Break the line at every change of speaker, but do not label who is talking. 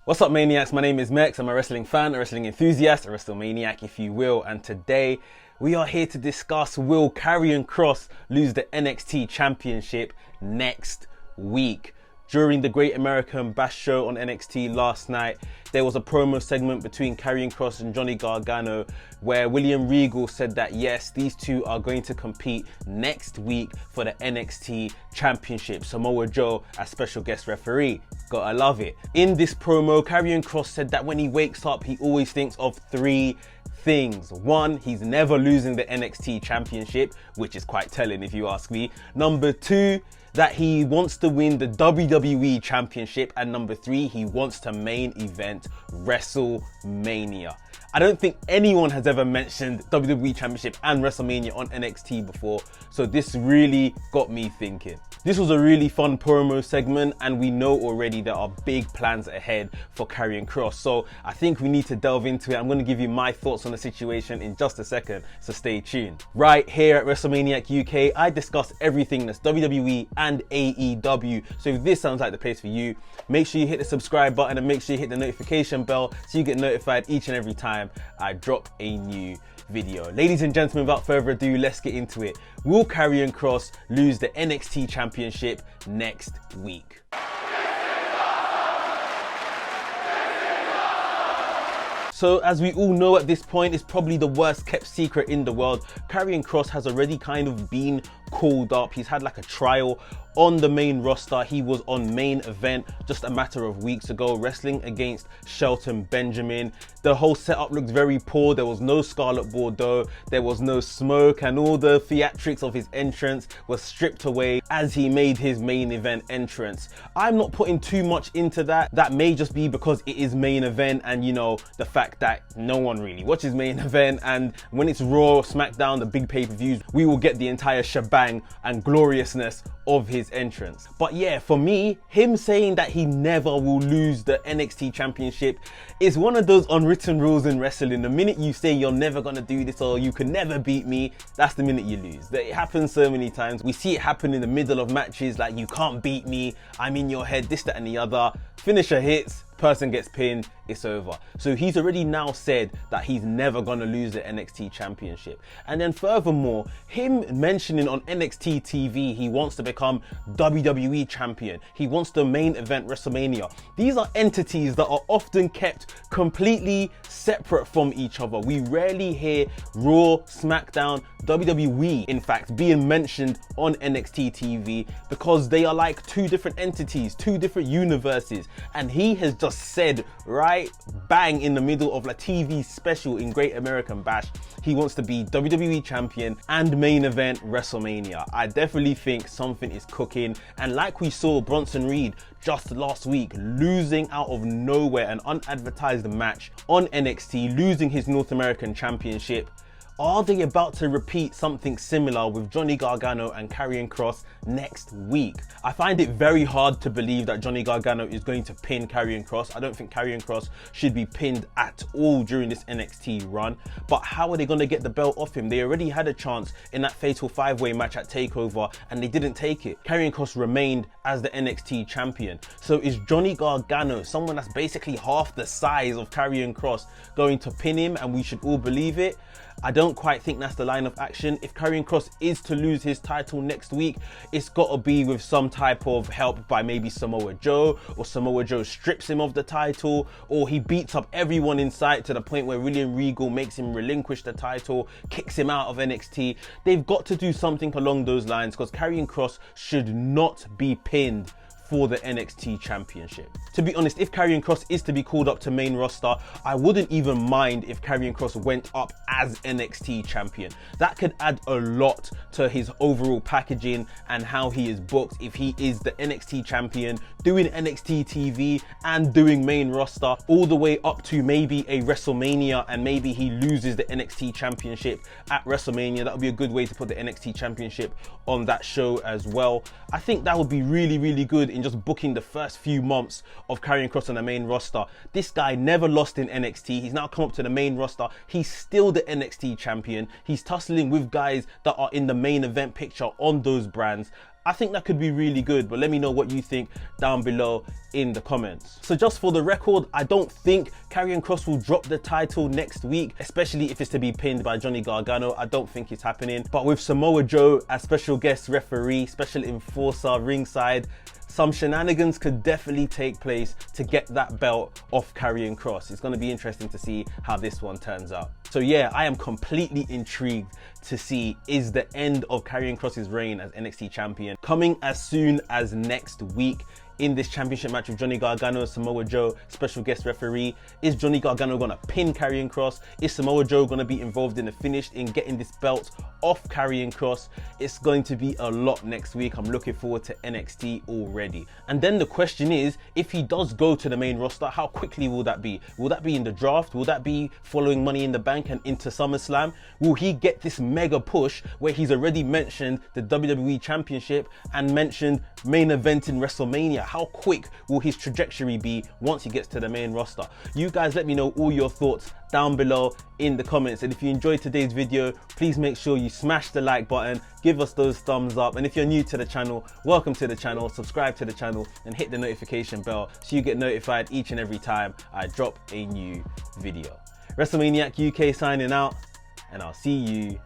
What's up, Maniacs? My name is Mex. I'm a wrestling fan, a wrestling enthusiast, a WrestleManiac, if you will. And today we are here to discuss, will Karrion Kross lose the NXT Championship next week? During the Great American Bash show on NXT last night, there was a promo segment between Karrion Kross and Johnny Gargano where William Regal said that yes, these two are going to compete next week for the NXT Championship. Samoa Joe as special guest referee. Gotta love it. In this promo, Karrion Kross said that when he wakes up, he always thinks of three things. One, he's never losing the NXT Championship, which is quite telling if you ask me. Number two, that he wants to win the WWE Championship. And number three, he wants to main event WrestleMania. I don't think anyone has ever mentioned WWE Championship and WrestleMania on NXT before, so this really got me thinking. This was a really fun promo segment, and we know already there are big plans ahead for Karrion Kross, so I think we need to delve into it. I'm going to give you my thoughts on the situation in just a second, so stay tuned. Right here at WrestleManiac UK, I discuss everything that's WWE and AEW, so if this sounds like the place for you, make sure you hit the subscribe button and make sure you hit the notification bell so you get notified each and every time I drop a new video. Ladies and gentlemen, without further ado, let's get into it. Will Karrion Kross lose the NXT Championship next week? So as we all know at this point, it's probably the worst kept secret in the world. Karrion Kross has already kind of been called up. He's had like a trial on the main roster. He was on main event just a matter of weeks ago, wrestling against Shelton Benjamin. The whole setup looked very poor. There was no Scarlet Bordeaux, there was no smoke, and all the theatrics of his entrance was stripped away as he made his main event entrance. I'm not putting too much into that. That may just be because it is main event, and you know, the fact that no one really watches main event, and when it's Raw, SmackDown, the big pay-per-views, we will get the entire shebang and gloriousness of his entrance. But yeah, for me, him saying that he never will lose the NXT Championship is one of those unwritten rules in wrestling. The minute you say you're never gonna do this or you can never beat me, that's the minute you lose. It happens so many times. We see it happen in the middle of matches, like you can't beat me, I'm in your head, this, that and the other. Finisher hits, person gets pinned, it's over. So he's already now said that he's never gonna lose the NXT Championship. And then furthermore, him mentioning on NXT TV he wants to become WWE Champion, he wants to main event WrestleMania. These are entities that are often kept completely separate from each other. We rarely hear Raw, SmackDown, WWE in fact being mentioned on NXT TV because they are like two different entities, two different universes. And he has just said right bang in the middle of a TV special in Great American Bash, he wants to be WWE Champion and main event WrestleMania. I definitely think something is cooking, and like we saw Bronson Reed just last week losing out of nowhere an unadvertised match on NXT, losing his North American Championship. Are they about to repeat something similar with Johnny Gargano and Karrion Kross next week? I find it very hard to believe that Johnny Gargano is going to pin Karrion Kross. I don't think Karrion Kross should be pinned at all during this NXT run. But how are they going to get the belt off him? They already had a chance in that fatal 5-way match at TakeOver and they didn't take it. Karrion Kross remained as the NXT champion. So is Johnny Gargano, someone that's basically half the size of Karrion Kross, going to pin him and we should all believe it? I don't quite think that's the line of action. If Karrion Kross is to lose his title next week, it's got to be with some type of help by maybe Samoa Joe, or Samoa Joe strips him of the title, or he beats up everyone in sight to the point where William Regal makes him relinquish the title, kicks him out of NXT. They've got to do something along those lines because Karrion Kross should not be pinned for the NXT Championship. To be honest, if Karrion Kross is to be called up to main roster, I wouldn't even mind if Karrion Kross went up as NXT champion. That could add a lot to his overall packaging and how he is booked if he is the NXT champion, doing NXT TV and doing main roster all the way up to maybe a WrestleMania, and maybe he loses the NXT championship at WrestleMania. That would be a good way to put the NXT championship on that show as well. I think that would be really, really good in just booking the first few months of Karrion Kross on the main roster. This guy never lost in NXT. He's now come up to the main roster. He's still the NXT champion. He's tussling with guys that are in the main event picture on those brands. I think that could be really good, but let me know what you think down below in the comments. So just for the record, I don't think Karrion Kross will drop the title next week, especially if it's to be pinned by Johnny Gargano. I don't think it's happening. But with Samoa Joe as special guest referee, special enforcer ringside, some shenanigans could definitely take place to get that belt off Karrion Kross. It's going to be interesting to see how this one turns out. So yeah, I am completely intrigued to see, is the end of Karrion Kross's reign as NXT champion coming as soon as next week? In this championship match with Johnny Gargano, Samoa Joe, special guest referee. Is Johnny Gargano gonna pin Karrion Kross? Is Samoa Joe gonna be involved in the finish in getting this belt off Karrion Kross? It's going to be a lot next week. I'm looking forward to NXT already. And then the question is, if he does go to the main roster, how quickly will that be? Will that be in the draft? Will that be following Money in the Bank and into SummerSlam? Will he get this mega push where he's already mentioned the WWE Championship and mentioned main event in WrestleMania? How quick will his trajectory be once he gets to the main roster? You guys let me know all your thoughts down below in the comments. And if you enjoyed today's video, please make sure you smash the like button, give us those thumbs up. And if you're new to the channel, welcome to the channel, subscribe to the channel and hit the notification bell so you get notified each and every time I drop a new video. WrestleManiac UK signing out, and I'll see you